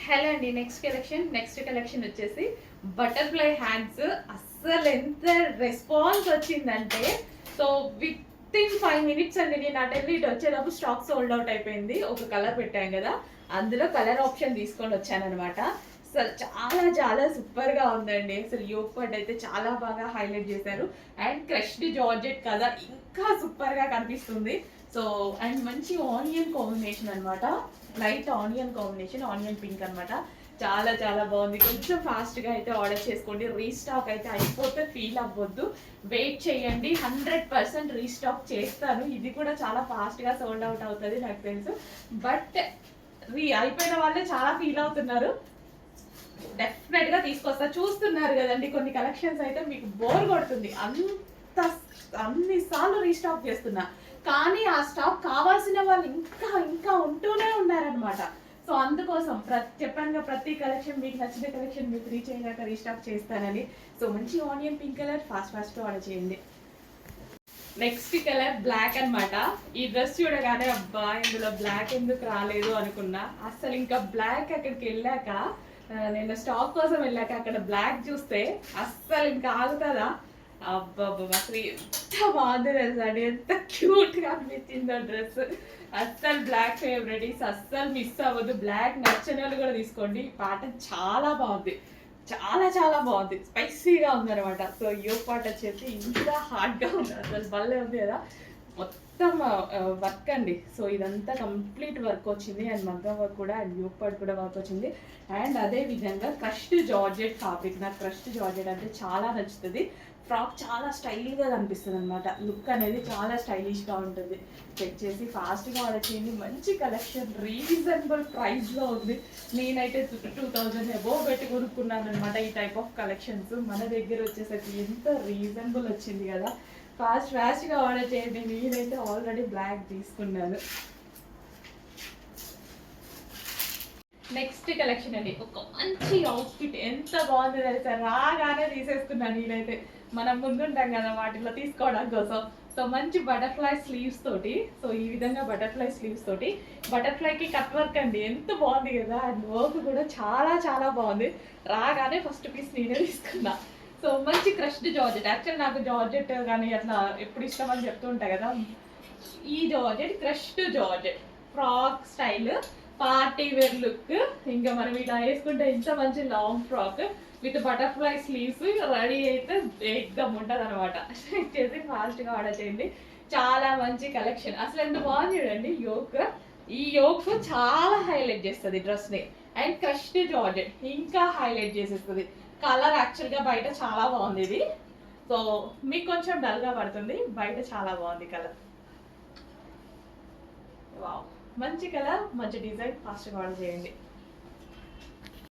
Hello అండి. Next collection వచ్చేసి butterfly hands. అస్సలు ఎంత రెస్పాన్స్ వచ్చిందంటే, సో విత్ ఇన్ 5 minutes అండి. నేను అటెండ్ ఇటు వచ్చేటప్పుడు స్టాక్ సోల్డ్ అవుట్ అయిపోయింది. ఒక కలర్ పెట్టాం కదా, అందులో కలర్ ఆప్షన్ తీసుకొని వచ్చానమాట. అసలు చాలా చాలా సూపర్ గా ఉందండి. అసలు యోగ్ పార్ట్ అయితే చాలా బాగా హైలైట్ చేశారు. అండ్ క్రష్డ్ జార్జెట్ కదా, ఇంకా సూపర్ గా కనిపిస్తుంది. సో అండ్ మంచి ఆనియన్ కాంబినేషన్ అనమాట. Light onion combination, onion pink అనమాట. చాలా చాలా బాగుంది. కొంచెం ఫాస్ట్గా అయితే ఆర్డర్ చేసుకోండి. రీస్టాక్ అయితే అయిపోతే ఫీల్ అవ్వద్దు, వెయిట్ చేయండి. 100% రీస్టాక్ చేస్తాను. ఇది కూడా చాలా ఫాస్ట్గా సోల్డ్ అవుట్ అవుతుంది నాకు తెలుసు. బట్ అయిపోయిన వాళ్ళే చాలా ఫీల్ అవుతున్నారు. డెఫినెట్గా తీసుకొస్తా. చూస్తున్నారు కదండి, కొన్ని కలెక్షన్స్ అయితే మీకు బోర్ కొడుతుంది. అన్నిసార్లు రీస్టాక్ చేస్తున్నా, కానీ ఆ స్టాక్ కావాల్సిన వాళ్ళు ఇంకా ఇంకా ఉంటూనే ఉన్నారనమాట. సో అందుకోసం చెప్పాను, ప్రతి కలెక్షన్ మీకు నచ్చిన కలెక్షన్ మీకు రీచ్ అయ్యాక రీస్టాక్ చేస్తానని. సో మంచి ఆనియన్ పింక్ కలర్ ఫాస్ట్గా ఆర్డర్ చేయండి. నెక్స్ట్ కలర్ బ్లాక్ అనమాట. ఈ డ్రెస్ చూడగానే అబ్బా ఇందులో బ్లాక్ ఎందుకు రాలేదు అనుకున్నా. అసలు ఇంకా బ్లాక్ అక్కడికి వెళ్ళాక, నేను స్టాక్ కోసం వెళ్ళాక అక్కడ బ్లాక్ చూస్తే అస్సలు ఇంకా ఆగుతుందా? అబ్బబ్బా అసలు ఎంత బాగుంది డ్రెస్ అండి, ఎంత క్యూట్ గా అనిపించిందో డ్రెస్. అస్సలు బ్లాక్ ఫేవరెట్, అస్సలు మిస్ అవ్వదు. బ్లాక్ నచ్చిన వాళ్ళు కూడా తీసుకోండి. పాట చాలా బాగుంది, చాలా చాలా బాగుంది, స్పైసీగా ఉంది అనమాట. సో యోగ్ పార్ట్ వచ్చేసి ఇంకా హార్డ్గా ఉంది, అసలు భలే ఉంది కదా. మొత్తం వర్క్ అండి. సో ఇదంతా కంప్లీట్ వర్క్ వచ్చింది. అండ్ మగ్గం వర్క్ కూడా, అండ్ యోగ్ పార్ట్ కూడా వర్క్ వచ్చింది. అండ్ అదే విధంగా క్రష్డ్ జార్జెట్ ఫ్యాబ్రిక్. నాకు క్రష్డ్ జార్జెట్ అంటే చాలా నచ్చుతుంది. ఫ్రాక్ చాలా స్టైల్గా కనిపిస్తుంది అనమాట. లుక్ అనేది చాలా స్టైలిష్గా ఉంటుంది. చెక్ చేసి ఫాస్ట్గా ఆర్డర్ చేయండి. మంచి కలెక్షన్, రీజనబుల్ ప్రైస్లో ఉంది. నేనైతే 2000 అబోవ్ పెట్టి కొనుక్కున్నాను అనమాట ఈ టైప్ ఆఫ్ కలెక్షన్స్. మన దగ్గర వచ్చేసరికి ఎంత రీజనబుల్ వచ్చింది కదా. ఫాస్ట్గా ఆర్డర్ చేయండి. నేనైతే ఆల్రెడీ బ్లాక్ తీసుకున్నాను. నెక్స్ట్ కలెక్షన్ అండి, ఒక మంచి అవుట్ఫిట్. ఎంత బాగుంది తెలుసా, రాగానే తీసేసుకున్నాను నేనైతే. మనం ముందుంటాం కదా వాటిలో తీసుకోవడం కోసం. సో మంచి బటర్ఫ్లై స్లీవ్స్ తోటి, సో ఈ విధంగా బటర్ఫ్లై స్లీవ్స్ తోటి, బటర్ఫ్లైకి కట్ వర్క్ అండి. ఎంత బాగుంది కదా. అండ్ వర్క్ కూడా చాలా చాలా బాగుంది. రాగానే ఫస్ట్ పీస్ నేనే తీసుకున్నా. సో మంచి క్రష్డ్ జార్జెట్. యాక్చువల్ నాకు జార్జెట్ కానీ అట్లా ఎప్పుడు ఇష్టం అని చెప్తూ ఉంటా కదా. ఈ georgette crushed georgette frock style, party wear look. ఇంకా మనం ఇలా వేసుకుంటే ఇంత మంచి long frock with butterfly sleeves ready అయితే ఎగ్దమ్ ఉంటుంది అనమాట. చేసి ఫాస్ట్గా ఆర్డర్ చేయండి. చాలా మంచి కలెక్షన్. అసలు ఎంత బాగుంది చూడండి యోక్. ఈ యోక్ చాలా హైలైట్ చేస్తుంది డ్రెస్ని. అండ్ క్రష్డ్ జార్జెట్ ఇంకా హైలైట్ చేసేస్తుంది. కలర్ యాక్చువల్గా బయట చాలా బాగుంది ఇది. సో మీకు కొంచెం డల్గా పడుతుంది, బయట చాలా బాగుంది కలర్. వావ్, మంచి కలర్, మంచి డిజైన్. ఫాస్ట్గా ఆర్డర్ చేయండి.